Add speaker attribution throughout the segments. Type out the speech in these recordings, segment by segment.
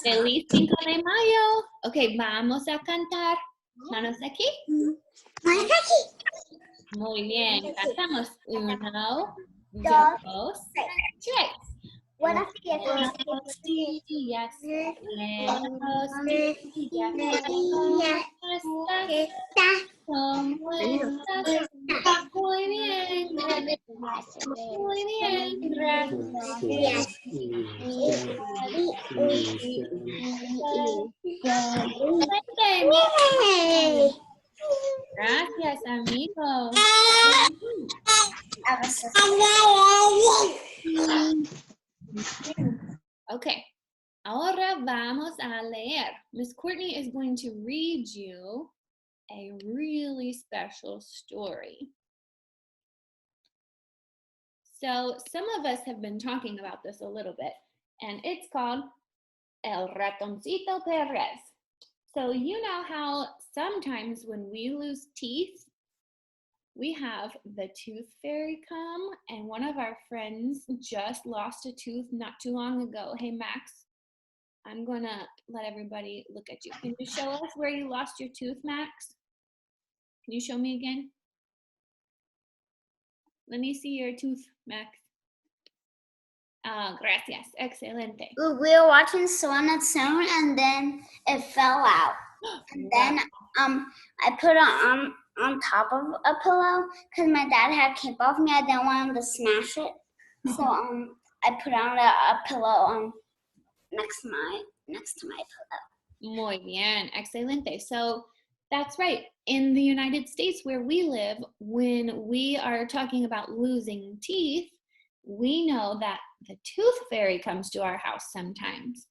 Speaker 1: Feliz 5 de mayo. Ok, vamos a cantar. Manos aquí. Muy bien, cantamos. 1, 2, 3.
Speaker 2: Buenos
Speaker 1: Buenos días. Buenos días. ¿Cómo estás? ¿Cómo estás? Muy bien, gracias. Muy bien, gracias. Gracias, amigo. Okay, ahora vamos a leer. Miss Courtney is going to read you a really special story. So some of us have been talking about this a little bit, and it's called El Ratoncito Pérez. So you know how sometimes when we lose teeth, we have the tooth fairy come, and one of our friends just lost a tooth not too long ago. Hey, Max, I'm gonna let everybody look at you. Can you show us where you lost your tooth, Max? Can you show me again? Let me see your tooth, Max. Gracias, excelente.
Speaker 2: We were watching Señora and then it fell out. And then I put it on top of a pillow because my dad had cape off me. I didn't want him to smash it. So I put on a pillow next to my pillow.
Speaker 1: Muy bien, excelente. So that's right. In the United States where we live, when we are talking about losing teeth, we know that the tooth fairy comes to our house sometimes.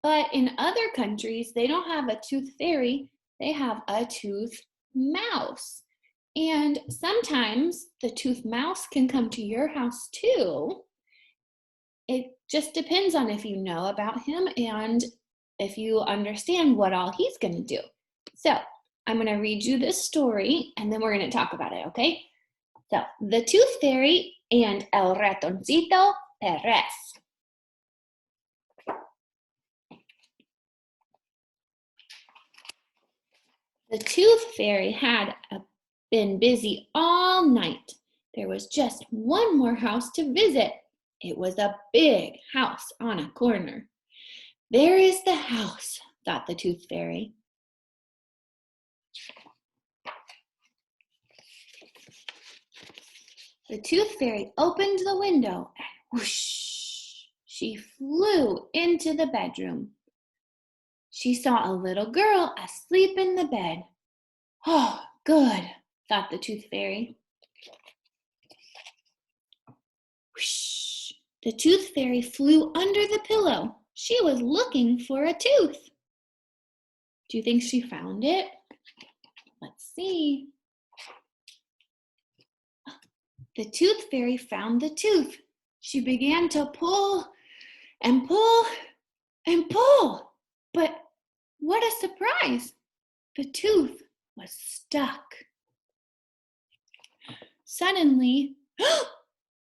Speaker 1: But in other countries, they don't have a tooth fairy, they have a tooth mouse. And sometimes the tooth mouse can come to your house too. It just depends on if you know about him and if you understand what all he's going to do. So I'm going to read you this story and then we're going to talk about it, okay? So, the Tooth Fairy and El Ratoncito Pérez. The Tooth Fairy had been busy all night. There was just one more house to visit. It was a big house on a corner. There is the house, thought the Tooth Fairy. The Tooth Fairy opened the window and whoosh, she flew into the bedroom. She saw a little girl asleep in the bed. Oh, good, thought the Tooth Fairy. Whoosh, the Tooth Fairy flew under the pillow. She was looking for a tooth. Do you think she found it? Let's see. The Tooth Fairy found the tooth. She began to pull and pull and pull. But what a surprise! The tooth was stuck. Suddenly,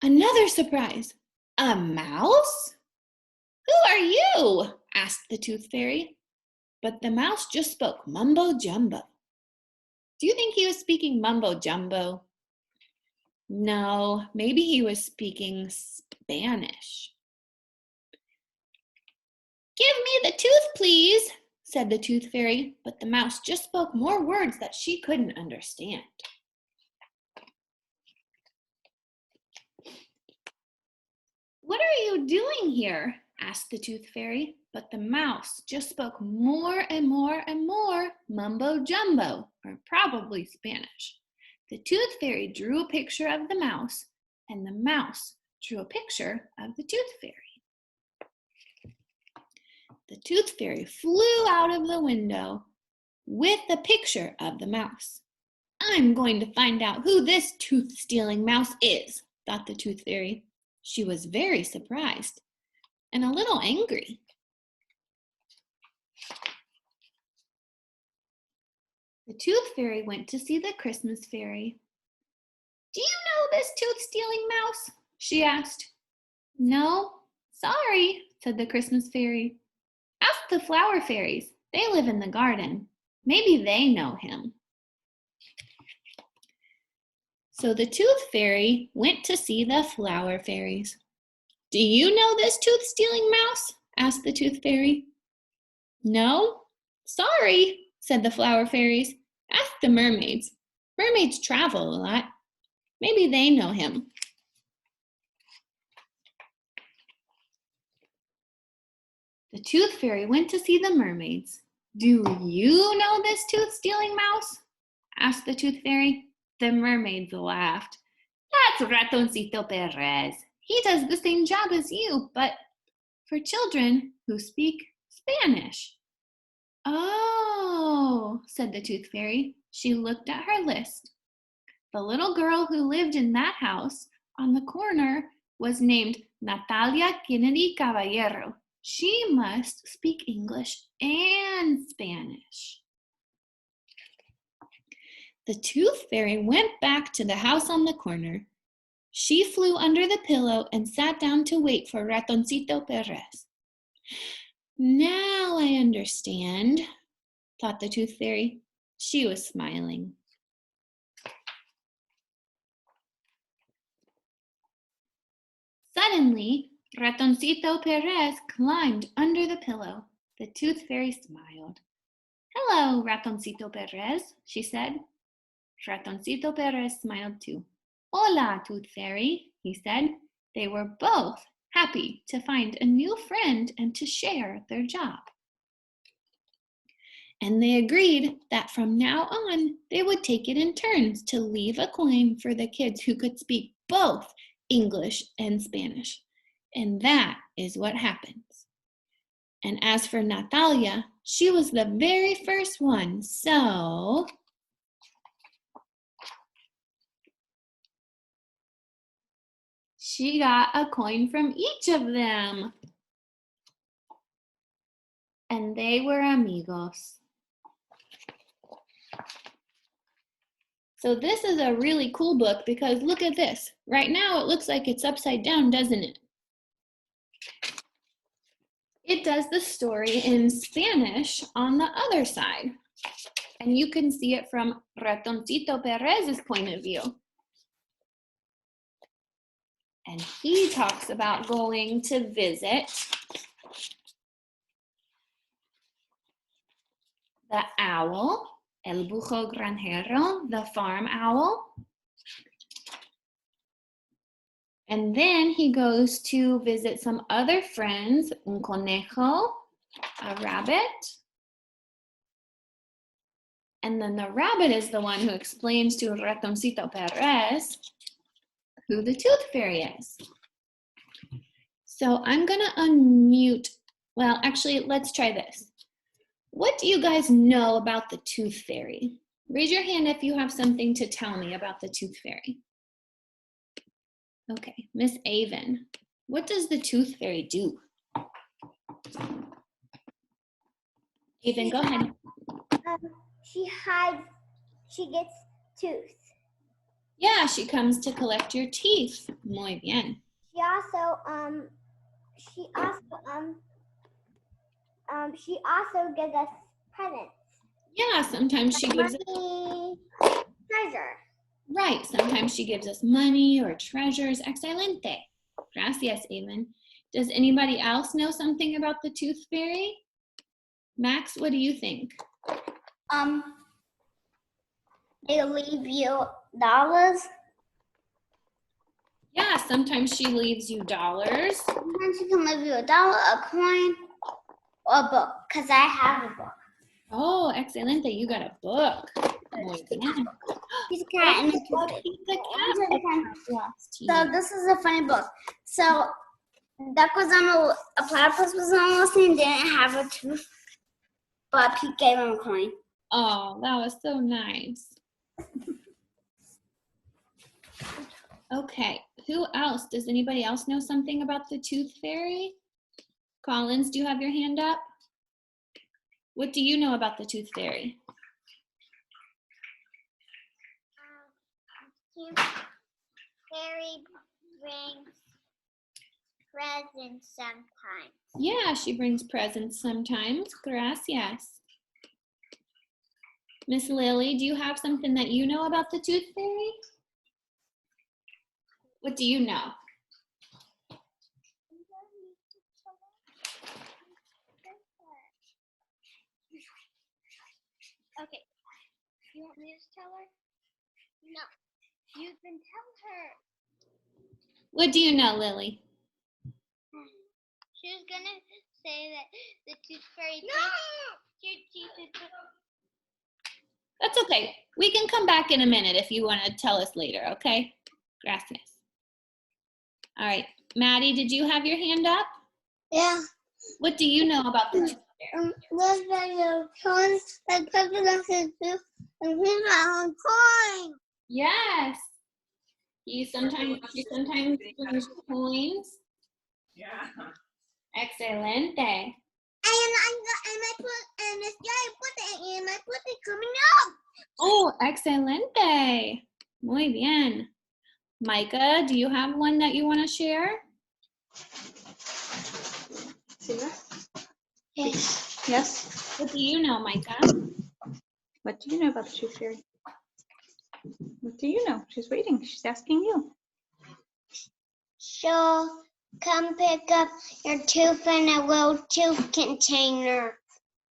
Speaker 1: another surprise. A mouse? Who are you? Asked the Tooth Fairy. But the mouse just spoke mumbo jumbo. Do you think he was speaking mumbo jumbo? No, maybe he was speaking Spanish. Give me the tooth, please, said the Tooth Fairy, but the mouse just spoke more words that she couldn't understand. What are you doing here? Asked the Tooth Fairy, but the mouse just spoke more and more and more mumbo jumbo, or probably Spanish. The Tooth Fairy drew a picture of the mouse, and the mouse drew a picture of the Tooth Fairy. The Tooth Fairy flew out of the window with the picture of the mouse. I'm going to find out who this tooth-stealing mouse is, thought the Tooth Fairy. She was very surprised and a little angry. The Tooth Fairy went to see the Christmas Fairy. Do you know this tooth-stealing mouse? She asked. No, sorry, said the Christmas Fairy. the flower fairies. They live in the garden. Maybe they know him. So the tooth fairy went to see the flower fairies. Do you know this tooth-stealing mouse? Asked the tooth fairy. No? Sorry, said the flower fairies. Ask the mermaids. Mermaids travel a lot. Maybe they know him. The tooth fairy went to see the mermaids. Do you know this tooth-stealing mouse? Asked the tooth fairy. The mermaids laughed. That's Ratoncito Pérez. He does the same job as you, but for children who speak Spanish. Oh, said the tooth fairy. She looked at her list. The little girl who lived in that house on the corner was named Natalia Kennedy Caballero. She must speak English and Spanish. The tooth fairy went back to the house on the corner. She flew under the pillow and sat down to wait for Ratoncito Pérez. Now I understand, thought the tooth fairy. She was smiling. Suddenly, Ratoncito Pérez climbed under the pillow. The tooth fairy smiled. Hello, Ratoncito Pérez, she said. Ratoncito Pérez smiled too. Hola, tooth fairy, he said. They were both happy to find a new friend and to share their job. And they agreed that from now on, they would take it in turns to leave a coin for the kids who could speak both English and Spanish. And that is what happens. And as for Natalia, she was the very first one, so she got a coin from each of them. And they were amigos. So this is a really cool book because look at this. Right now it looks like it's upside down, doesn't it? It does the story in Spanish on the other side. And you can see it from Ratoncito Pérez's point of view. And he talks about going to visit the owl, el bujo granjero, the farm owl. And then he goes to visit some other friends, un conejo, a rabbit. And then the rabbit is the one who explains to Ratoncito Pérez who the tooth fairy is. So I'm gonna unmute, well, actually, let's try this. What do you guys know about the tooth fairy? Raise your hand if you have something to tell me about the tooth fairy. Okay, Miss Avon, what does the tooth fairy do? Avon, go ahead.
Speaker 2: She gets tooth.
Speaker 1: Yeah, she comes to collect your teeth. Muy bien.
Speaker 2: She also gives us presents.
Speaker 1: Yeah, sometimes she gives us
Speaker 2: treasure.
Speaker 1: Right, sometimes she gives us money or treasures. Excelente. Gracias, Avon. Does anybody else know something about the tooth fairy? Max, what do you think?
Speaker 2: They leave you dollars.
Speaker 1: Yeah, sometimes she leaves you dollars.
Speaker 2: Sometimes she can leave you $1, a coin, or a book, because I have a book.
Speaker 1: Oh, excelente, you got a book. Muy bien.
Speaker 2: He's a cat and a toothpick.
Speaker 1: He's a cat.
Speaker 2: So this is a funny book. So duck was on a platypus was on a list and didn't have a tooth, but Pete gave him a coin.
Speaker 1: Oh, that was so nice. Okay, who else? Does anybody else know something about the tooth fairy? Collins, do you have your hand up? What do you know about the tooth fairy?
Speaker 2: Tooth fairy brings presents sometimes.
Speaker 1: Yeah, she brings presents sometimes. Gracias. Miss Lily, do you have something that you know about the Tooth Fairy? What do you know?
Speaker 2: Okay. You want me to tell her? No. You can tell her.
Speaker 1: What do you know, Lily?
Speaker 2: She was gonna say that the Tooth Fairy your teeth is.
Speaker 1: That's okay. We can come back in a minute if you want to tell us later, okay? Gracias. All right. Maddie, did you have your hand up?
Speaker 2: Yeah.
Speaker 1: What do you know about the Tooth Fairy?
Speaker 2: There's your coins that president do, and he's my own coin.
Speaker 1: Yes. She sometimes brings coins.
Speaker 3: Yeah.
Speaker 1: Excelente.
Speaker 2: And this guy put it in my pussy coming up.
Speaker 1: Oh, excelente. Muy bien. Micah, do you have one that you want to share?
Speaker 4: Señora?
Speaker 2: Yes.
Speaker 4: Yes.
Speaker 1: What do you know, Micah?
Speaker 4: What do you know about the Tooth Fairy? What do you know? She's waiting. She's asking you.
Speaker 2: So come pick up your tooth in a little tooth container.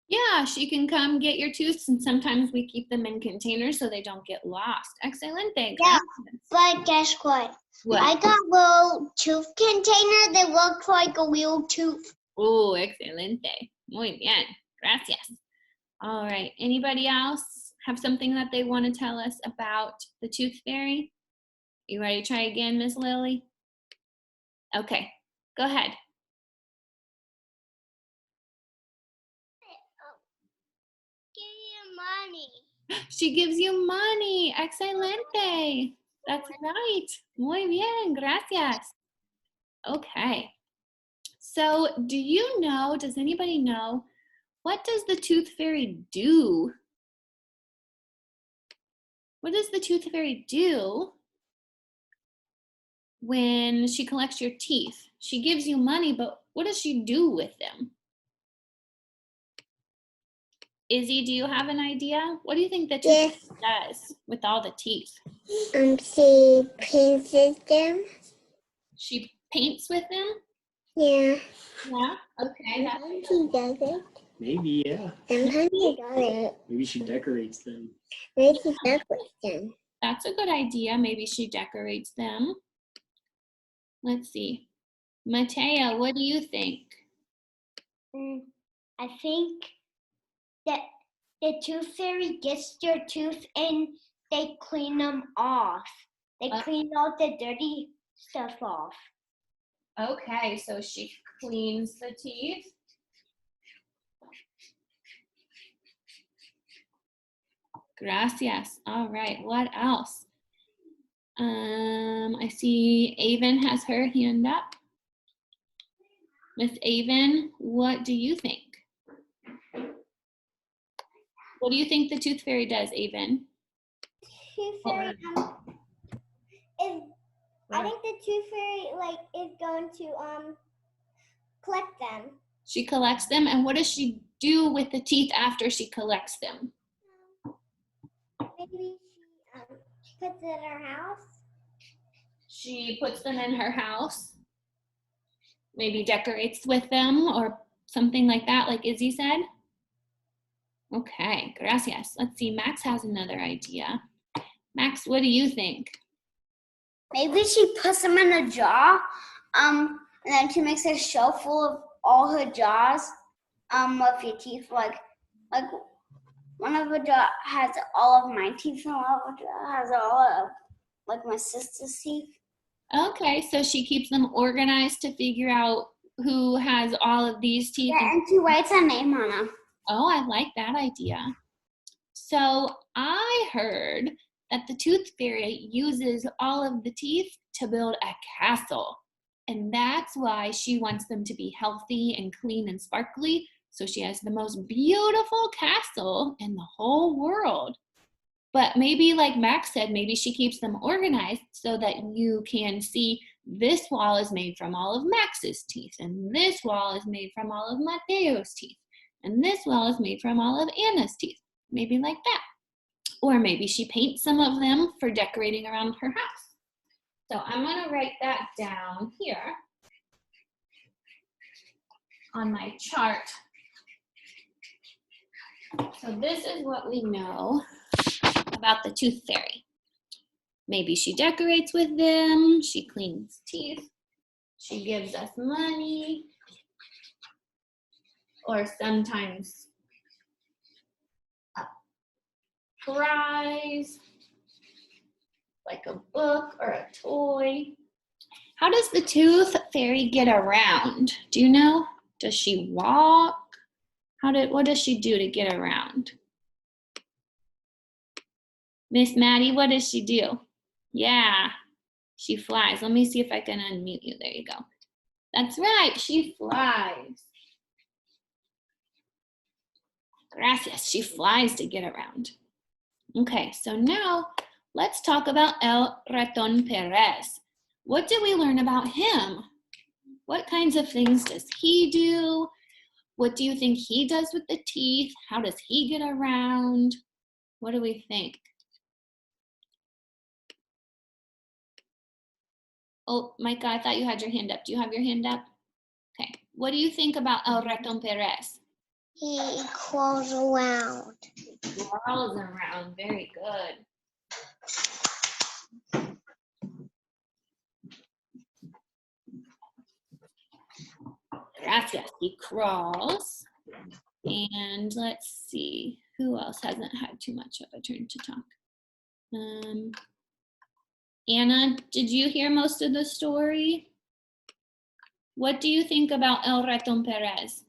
Speaker 1: Yeah, she can come get your tooths, and sometimes we keep them in containers so they don't get lost. Excelente.
Speaker 2: Yeah.
Speaker 1: Gracias.
Speaker 2: But guess what?
Speaker 1: What?
Speaker 2: I got a little tooth container that looks like a real tooth.
Speaker 1: Oh, excelente. Muy bien. Gracias. All right. Anybody else have something that they want to tell us about the Tooth Fairy? You ready to try again, Miss Lily? Okay. Go ahead.
Speaker 2: Give you money.
Speaker 1: She gives you money. Excelente. That's right. Muy bien. Gracias. Okay. So does anybody know, what does the Tooth Fairy do? What does the Tooth Fairy do when she collects your teeth? She gives you money, but what does she do with them? Izzy, do you have an idea? What do you think the Tooth Fairy does with all the teeth?
Speaker 2: She paints them.
Speaker 1: She paints with them?
Speaker 2: Yeah.
Speaker 1: Yeah, okay.
Speaker 2: Sometimes she does it.
Speaker 3: Maybe, yeah.
Speaker 2: Sometimes she does it.
Speaker 3: Maybe she decorates them.
Speaker 2: Maybe she decorates them.
Speaker 1: That's a good idea. Maybe she decorates them. Let's see. Matea, what do you think?
Speaker 2: I think that the Tooth Fairy gets your tooth and they clean them off. They clean all the dirty stuff off.
Speaker 1: Okay, so she cleans the teeth. Gracias. All right, what else? I see Avon has her hand up. Miss Avon, what do you think? What do you think the Tooth Fairy does, Avon?
Speaker 2: Tooth Fairy I think the Tooth Fairy is going to collect them.
Speaker 1: She collects them, and what does she do with the teeth after she collects them?
Speaker 2: Maybe she puts it in her house.
Speaker 1: She puts them in her house, maybe decorates with them or something like that, like Izzy said. Okay, gracias. Let's see, Max has another idea. Max, what do you think?
Speaker 2: Maybe she puts them in a jar, and then she makes a shelf full of all her jars, of your teeth. Like one of the jar has all of my teeth, and one of the jar has all of my sister's teeth.
Speaker 1: Okay, so she keeps them organized to figure out who has all of these teeth.
Speaker 2: Yeah, and she writes her name on them.
Speaker 1: Oh, I like that idea. So I heard that the Tooth Fairy uses all of the teeth to build a castle. And that's why she wants them to be healthy and clean and sparkly. So she has the most beautiful castle in the whole world. But maybe, like Max said, maybe she keeps them organized so that you can see This wall is made from all of Max's teeth, and this wall is made from all of Mateo's teeth, and this wall is made from all of Anna's teeth. Maybe like that. Or maybe she paints some of them for decorating around her house. So I'm going to write that down here on my chart. So this is what we know about the tooth fairy. Maybe she decorates with them, she cleans teeth, she gives us money, or sometimes a prize, like a book or a toy. How does the tooth fairy get around? Do you know? Does she walk? What does she do to get around? Miss Maddie, what does she do? Yeah, she flies. Let me see if I can unmute you. There you go. That's right, she flies. Gracias, she flies to get around. Okay, so now let's talk about El Raton Pérez. What did we learn about him? What kinds of things does he do? What do you think he does with the teeth? How does he get around? What do we think? Oh, Micah, I thought you had your hand up. Do you have your hand up? Okay. What do you think about El Raton Pérez?
Speaker 2: He crawls around.
Speaker 1: Crawls around. Very good. Gracias. He crawls. And let's see, who else hasn't had too much of a turn to talk? Anna, did you hear most of the story? What do you think about El Raton Pérez?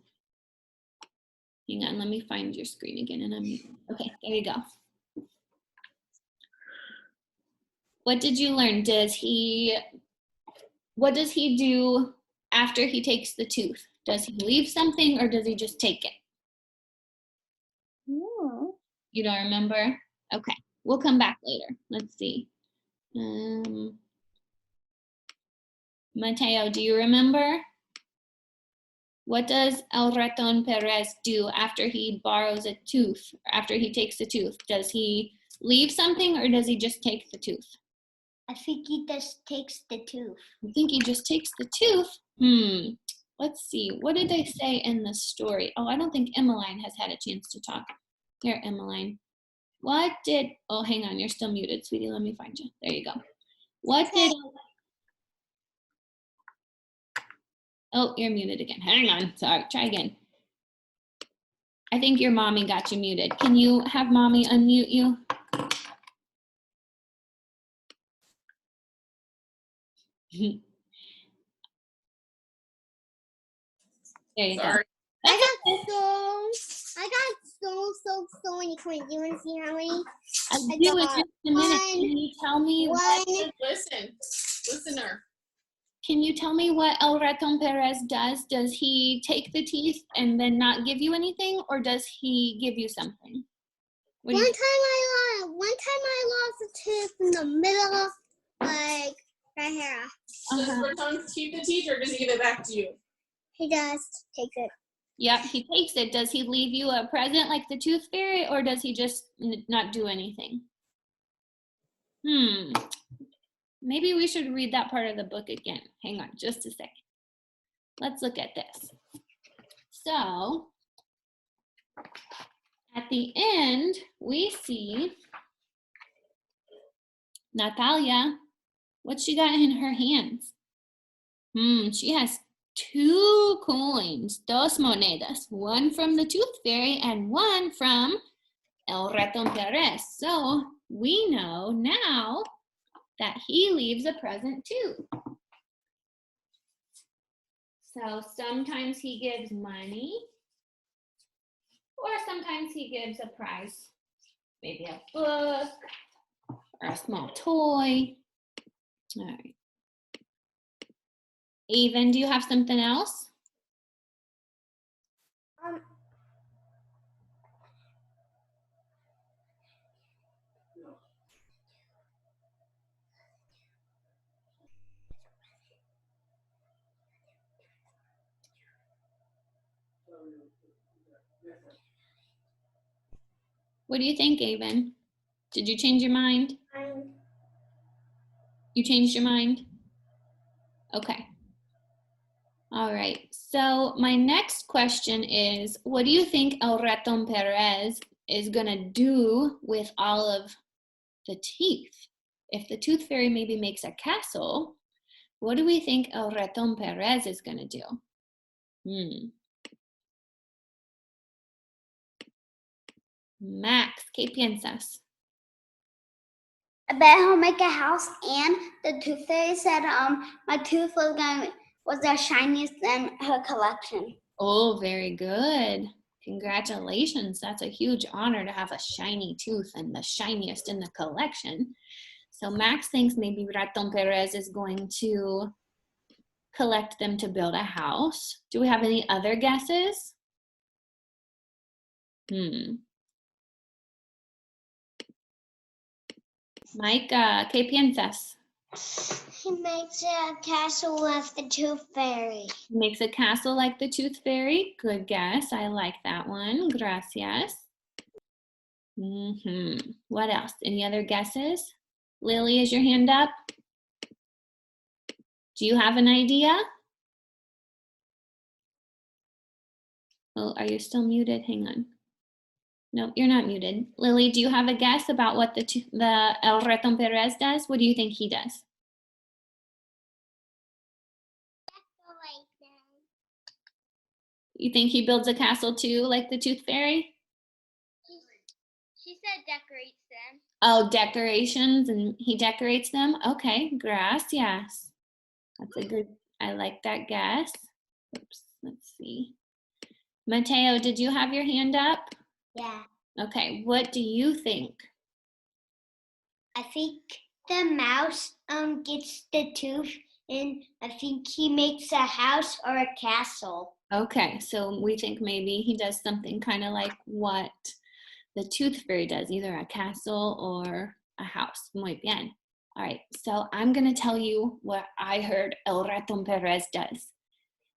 Speaker 1: Hang on, let me find your screen again and okay, there you go. What did you learn? What does he do after he takes the tooth? Does he leave something or does he just take it?
Speaker 2: No.
Speaker 1: You don't remember? Okay, we'll come back later. Let's see. Mateo, do you remember? What does El Raton Pérez do after he borrows a tooth, after he takes a tooth? Does he leave something or does he just take the tooth?
Speaker 2: I think he just takes the tooth.
Speaker 1: I think he just takes the tooth. Let's see. What did they say in the story? Oh, I don't think Emmeline has had a chance to talk. Here, Emmeline. Oh, hang on. You're still muted, sweetie. Let me find you. There you go. Oh, you're muted again. Hang on. Sorry. Try again. I think your mommy got you muted. Can you have mommy unmute you? There you go.
Speaker 2: I got so many coins. You want to see how many?
Speaker 1: I do in just a minute. Can you tell me
Speaker 3: Listener.
Speaker 1: Can you tell me what El Raton Pérez does? Does he take the teeth and then not give you anything, or does he give you something?
Speaker 2: One time I lost a tooth in the middle, like right here.
Speaker 3: Does Raton keep the teeth or does he give it back to you?
Speaker 2: He does take it.
Speaker 1: Yep, he takes it. Does he leave you a present like the tooth fairy, or does he just not do anything? Maybe we should read that part of the book again. Hang on just a second. Let's look at this. So, at the end, we see Natalia. What's she got in her hands? She has 2 coins, dos monedas, one from the tooth fairy and one from El Raton Pérez. So we know now that he leaves a present too. So sometimes he gives money, or sometimes he gives a prize, maybe a book or a small toy. All right. Avon, do you have something else? What do you think, Avon? Did you change your mind? You changed your mind? Okay. All right. So my next question is, what do you think El Raton Pérez is gonna do with all of the teeth? If the tooth fairy maybe makes a castle, what do we think El Raton Pérez is gonna do? Max, ¿qué piensas?
Speaker 2: I bet he'll make a house, and the tooth fairy said my tooth was the shiniest in her collection.
Speaker 1: Oh, very good. Congratulations. That's a huge honor to have a shiny tooth and the shiniest in the collection. So Max thinks maybe Raton Pérez is going to collect them to build a house. Do we have any other guesses? Micah, ¿qué piensas?
Speaker 2: He makes a castle with the tooth fairy.
Speaker 1: Makes a castle like the tooth fairy. Good guess. I like that one. Gracias. What else? Any other guesses? Lily, is your hand up? Do you have an idea? Oh, are you still muted? Hang on. No, you're not muted. Lily, do you have a guess about what the El Raton Pérez does? What do you think he does? You think he builds a castle too, like the tooth fairy?
Speaker 2: She said decorates them.
Speaker 1: Oh, decorations, and he decorates them? Okay, gracias. That's a good, I like that guess. Oops, let's see. Mateo, did you have your hand up?
Speaker 2: Yeah.
Speaker 1: Okay, what do you think?
Speaker 2: I think the mouse gets the tooth, and I think he makes a house or a castle.
Speaker 1: Okay, so we think maybe he does something kind of like what the tooth fairy does, either a castle or a house. Muy bien. All right, so I'm gonna tell you what I heard El Raton Pérez does.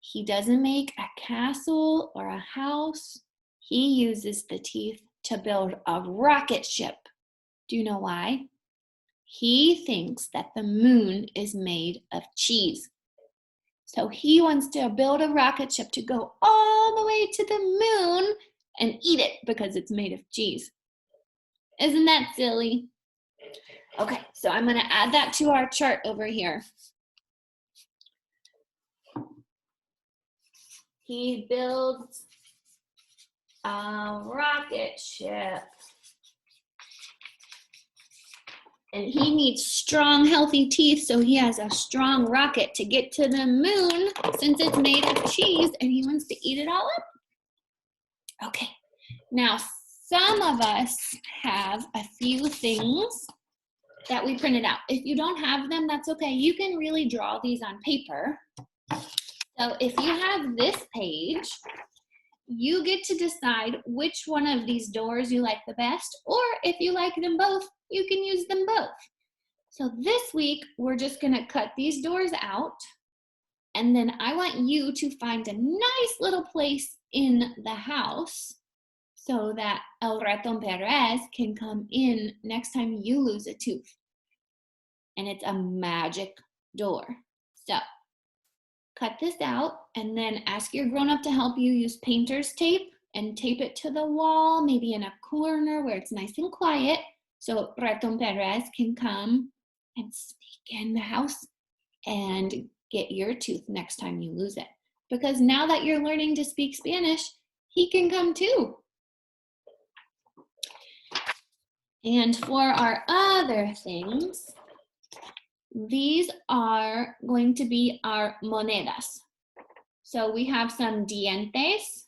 Speaker 1: He doesn't make a castle or a house. He uses the teeth to build a rocket ship. Do you know why? He thinks that the moon is made of cheese. So he wants to build a rocket ship to go all the way to the moon and eat it because it's made of cheese. Isn't that silly? Okay, so I'm gonna add that to our chart over here. He builds a rocket ship. And he needs strong, healthy teeth, so he has a strong rocket to get to the moon since it's made of cheese and he wants to eat it all up. Okay, now some of us have a few things that we printed out. If you don't have them, that's okay. You can really draw these on paper. So if you have this page, you get to decide which one of these doors you like the best, or if you like them both, you can use them both. So this week, we're just gonna cut these doors out, and then I want you to find a nice little place in the house so that El Raton Pérez can come in next time you lose a tooth. And it's a magic door. So cut this out and then ask your grown-up to help you use painter's tape and tape it to the wall, maybe in a corner where it's nice and quiet, so Raton Pérez can come and sneak in the house and get your tooth next time you lose it. Because now that you're learning to speak Spanish, he can come too. And for our other things, these are going to be our monedas. So we have some dientes,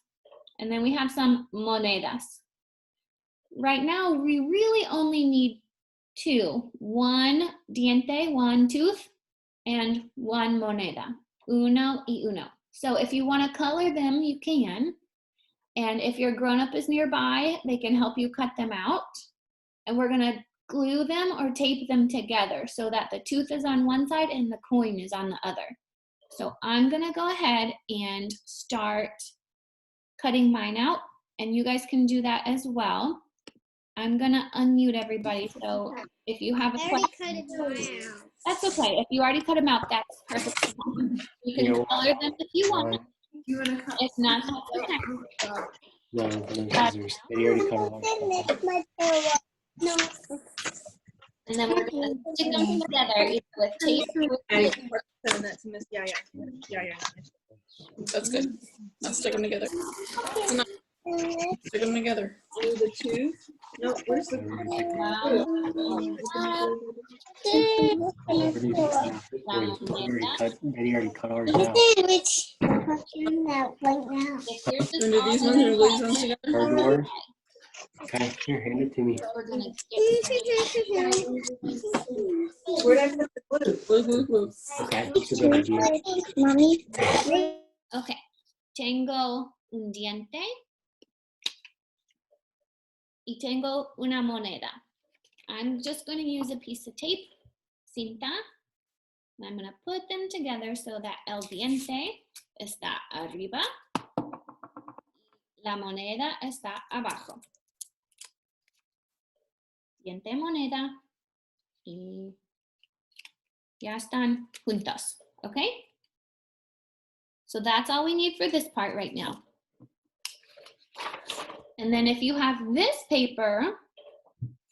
Speaker 1: and then we have some monedas. Right now, we really only need two. One diente, one tooth, and one moneda. Uno y uno. So if you want to color them, you can. And if your grown-up is nearby, they can help you cut them out. And we're gonna glue them or tape them together so that the tooth is on one side and the coin is on the other. So I'm gonna go ahead and start cutting mine out, and you guys can do that as well. I'm gonna unmute everybody, so if you have a question, that's okay. If you already cut them out, that's perfectly fine. You can color them if you want. If not, that's okay.
Speaker 5: No, scissors. They already cut off.
Speaker 1: And then we're gonna stick them together either with tape or with glue.
Speaker 3: Send that to Miss Yaya. Yaya. That's good. Let's stick them together. Stick them together. The tooth. No, where's the?
Speaker 5: They already cut ours out.
Speaker 3: And do these ones or these ones together?
Speaker 5: Hardware. Okay, here, hand it to me.
Speaker 1: We're gonna
Speaker 3: Where'd I put the glue? Glue, glue, glue.
Speaker 5: Okay, that's a good idea.
Speaker 2: Mommy.
Speaker 1: Okay. Tengo un diente. Y tengo una moneda. I'm just going to use a piece of tape, cinta. And I'm going to put them together so that el diente está arriba. La moneda está abajo. Diente, moneda. Y ya están juntos. Okay? So that's all we need for this part right now. And then if you have this paper,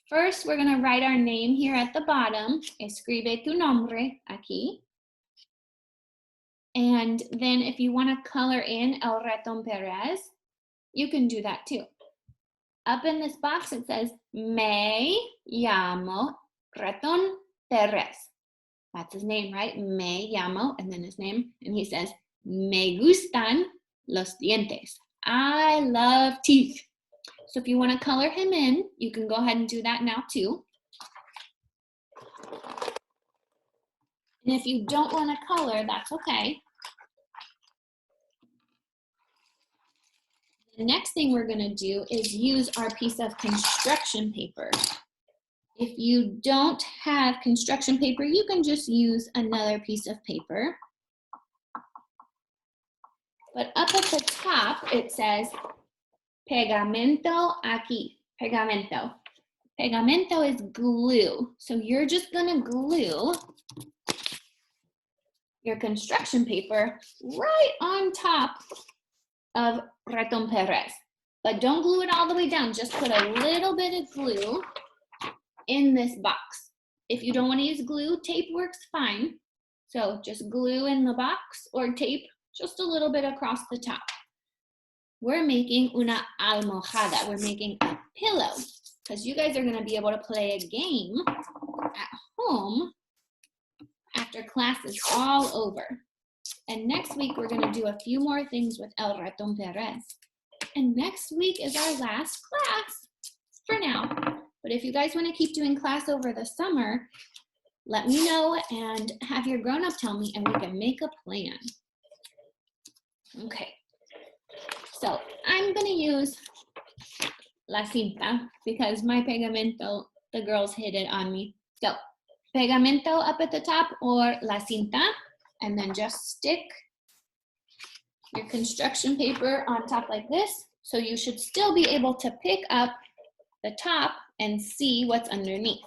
Speaker 1: first we're gonna write our name here at the bottom. Escribe tu nombre aquí. And then if you wanna color in El Raton Pérez, you can do that too. Up in this box it says, Me llamo Raton Pérez. That's his name, right? Me llamo, and then his name. And he says, Me gustan los dientes. I love teeth. So if you want to color him in, you can go ahead and do that now too. And if you don't want to color, that's okay. The next thing we're going to do is use our piece of construction paper. If you don't have construction paper, you can just use another piece of paper. But up at the top, it says, pegamento aquí, pegamento. Pegamento is glue. So you're just gonna glue your construction paper right on top of Raton Pérez. But don't glue it all the way down, just put a little bit of glue in this box. If you don't wanna use glue, tape works fine. So just glue in the box or tape just a little bit across the top. We're making una almohada. We're making a pillow because you guys are going to be able to play a game at home after class is all over. And next week, we're going to do a few more things with El Raton Pérez. And next week is our last class for now. But if you guys want to keep doing class over the summer, let me know and have your grown-up tell me and we can make a plan. Okay, so I'm gonna use la cinta because my pegamento, the girls hid it on me. So pegamento up at the top or la cinta, and then just stick your construction paper on top like this. So you should still be able to pick up the top and see what's underneath.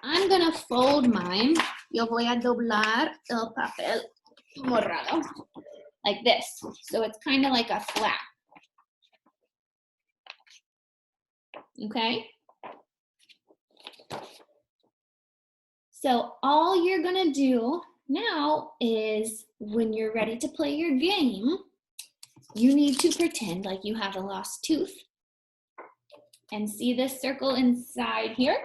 Speaker 1: I'm gonna fold mine. Yo voy a doblar el papel morado. Like this, so it's kind of like a flap. Okay? So all you're gonna do now is when you're ready to play your game, you need to pretend like you have a lost tooth. And see this circle inside here?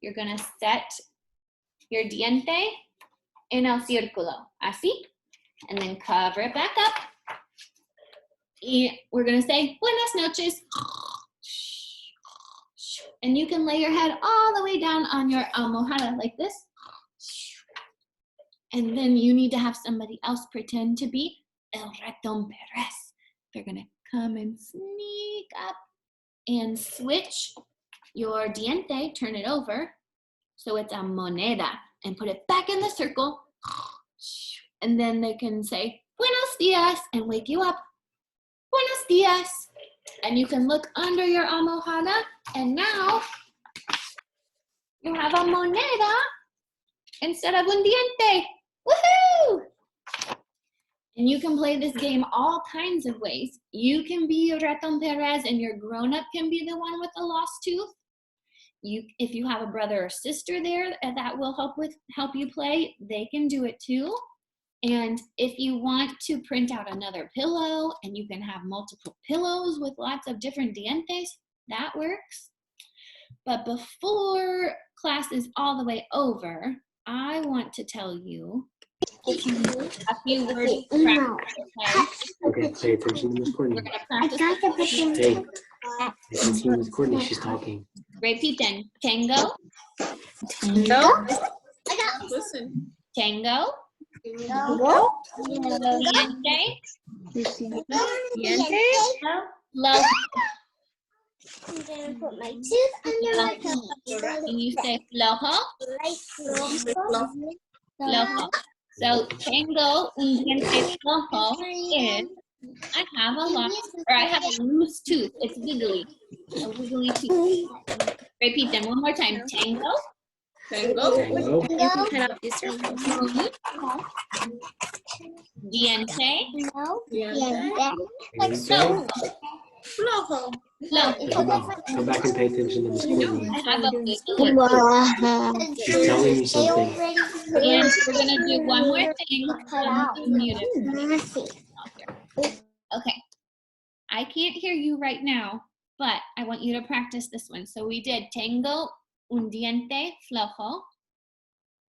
Speaker 1: You're gonna set your diente en el círculo, así. And then cover it back up. And we're gonna say, buenas noches. And you can lay your head all the way down on your almohada like this. And then you need to have somebody else pretend to be El Raton Pérez. They're gonna come and sneak up and switch your diente, turn it over, so it's a moneda, and put it back in the circle. And then they can say, buenos dias, and wake you up. Buenos dias. And you can look under your almohada, and now you have a moneda instead of un diente. Woohoo! And you can play this game all kinds of ways. You can be Raton Pérez and your grown-up can be the one with the lost tooth. If you have a brother or sister there that will help you play, they can do it too. And if you want to print out another pillow and you can have multiple pillows with lots of different dientes, that works. But before class is all the way over, I want to tell you a few words to practice, okay?
Speaker 5: Okay, pay attention to Miss Courtney.
Speaker 1: We're gonna practice.
Speaker 5: Hey, pay attention to Miss Courtney. She's talking.
Speaker 1: Repiten. Tango,
Speaker 3: No. Listen.
Speaker 1: tango, diente,
Speaker 4: Diente.
Speaker 1: flow.
Speaker 2: I'm gonna put my tooth under my pillow.
Speaker 1: And you say flojo, flojo. So tango, un diente flojo is I have a loose tooth. It's wiggly. A wiggly tooth. Repeat them one more time. Tango.
Speaker 3: Tango.
Speaker 5: Tango.
Speaker 1: Diente.
Speaker 5: Diente.
Speaker 3: Flojo.
Speaker 1: Flojo.
Speaker 5: Come back and pay attention to Miss Courtney.
Speaker 1: I have a wiggly.
Speaker 5: She's telling you something.
Speaker 1: And we're gonna do one more thing. Okay. I can't hear you right now, but I want you to practice this one. So we did tango, un diente flojo.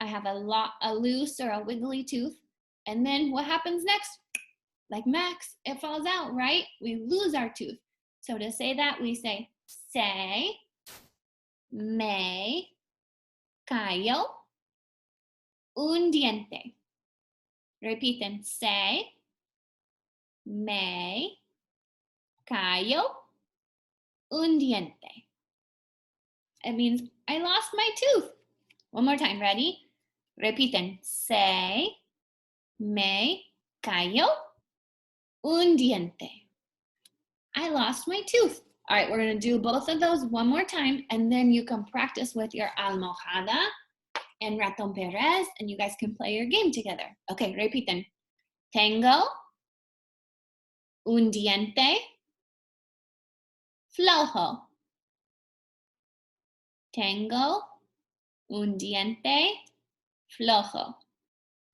Speaker 1: I have a loose or a wiggly tooth. And then what happens next? Like Max, it falls out, right? We lose our tooth. So to say that, we say, se me cayó un diente. Repiten, se me cayó un diente. It means I lost my tooth. One more time, ready? Repiten, se me cayó un diente. I lost my tooth. All right, we're gonna do both of those one more time, and then you can practice with your almohada and Raton Pérez, and you guys can play your game together. Okay, repiten. Tengo un diente flojo. Tengo un diente flojo.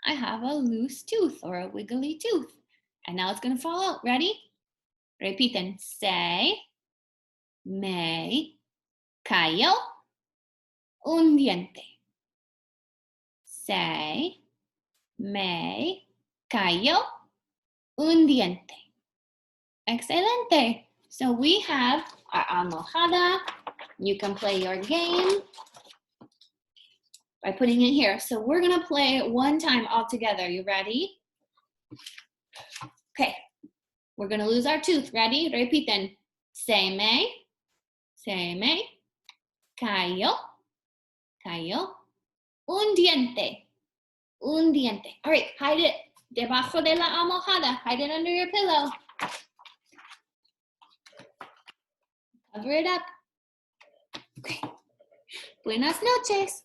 Speaker 1: I have a loose tooth or a wiggly tooth. And now it's gonna fall out. Ready? Repiten. Se me cayó un diente. Se me cayó un diente. Excelente. So we have our almohada. You can play your game by putting it here. So we're gonna play one time all together. You ready? Okay. We're gonna lose our tooth. Ready? Repiten. Se me cayó un diente. Un diente. All right, hide it debajo de la almohada. Hide it under your pillow. Cover it up. Okay. Buenas noches.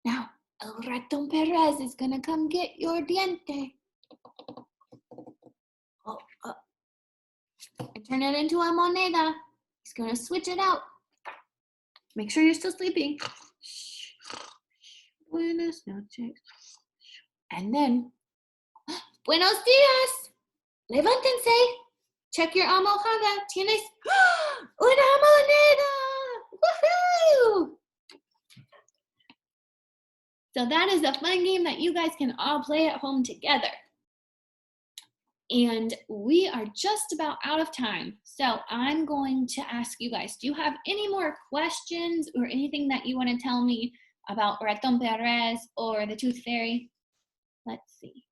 Speaker 1: Now, El Raton Pérez is gonna come get your diente. And turn it into a moneda. He's gonna switch it out. Make sure you're still sleeping. Buenas noches. And then, buenos dias. Levántense. Check your almohada. Tienes una moneda. Woohoo! So that is a fun game that you guys can all play at home together. And we are just about out of time. So I'm going to ask you guys, do you have any more questions or anything that you want to tell me about Raton Pérez or the Tooth Fairy? Let's see.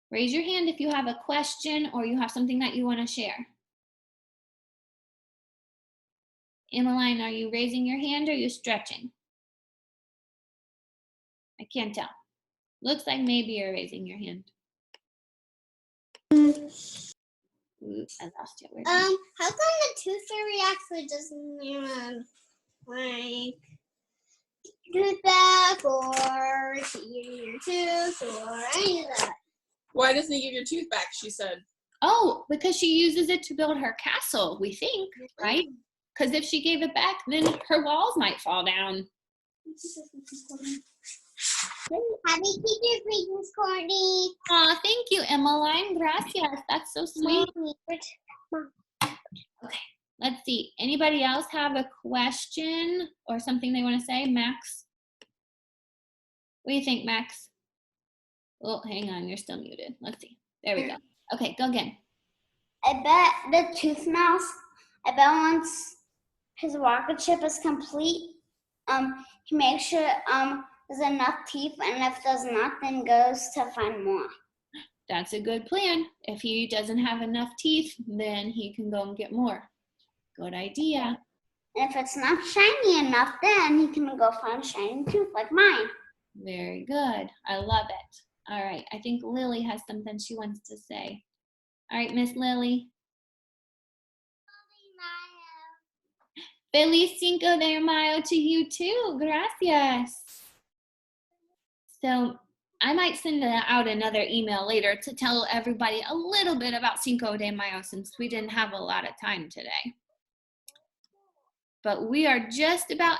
Speaker 1: Raise your hand if you have a question or you have something that you want to share. Emmeline, are you raising your hand or are you stretching? I can't tell. Looks like maybe you're raising your hand. Ooh, I lost you. Where
Speaker 2: How come the tooth fairy actually doesn't even like tooth back or your tooth or any of that?
Speaker 3: Why doesn't he give your tooth back? She said.
Speaker 1: Oh, because she uses it to build her castle, we think, right? Because if she gave it back, then her walls might fall down.
Speaker 2: Happy teacher greetings, Courtney.
Speaker 1: Aw, thank you, Emmeline. Gracias. That's so sweet. Okay, let's see. Anybody else have a question or something they want to say? Max? What do you think, Max? Oh, hang on. You're still muted. Let's see. There we go. Okay, go again.
Speaker 2: I bet the tooth mouse, I bet once his rocket ship is complete, he makes sure there's enough teeth, and if there's not, then goes to find more.
Speaker 1: That's a good plan. If he doesn't have enough teeth, then he can go and get more. Good idea.
Speaker 2: And if it's not shiny enough, then he can go find a shiny tooth like mine.
Speaker 1: Very good. I love it. All right. I think Lily has something she wants to say. All right, Miss Lily. Feliz Cinco de Mayo to you too. Gracias. So I might send out another email later to tell everybody a little bit about Cinco de Mayo since we didn't have a lot of time today. But we are just about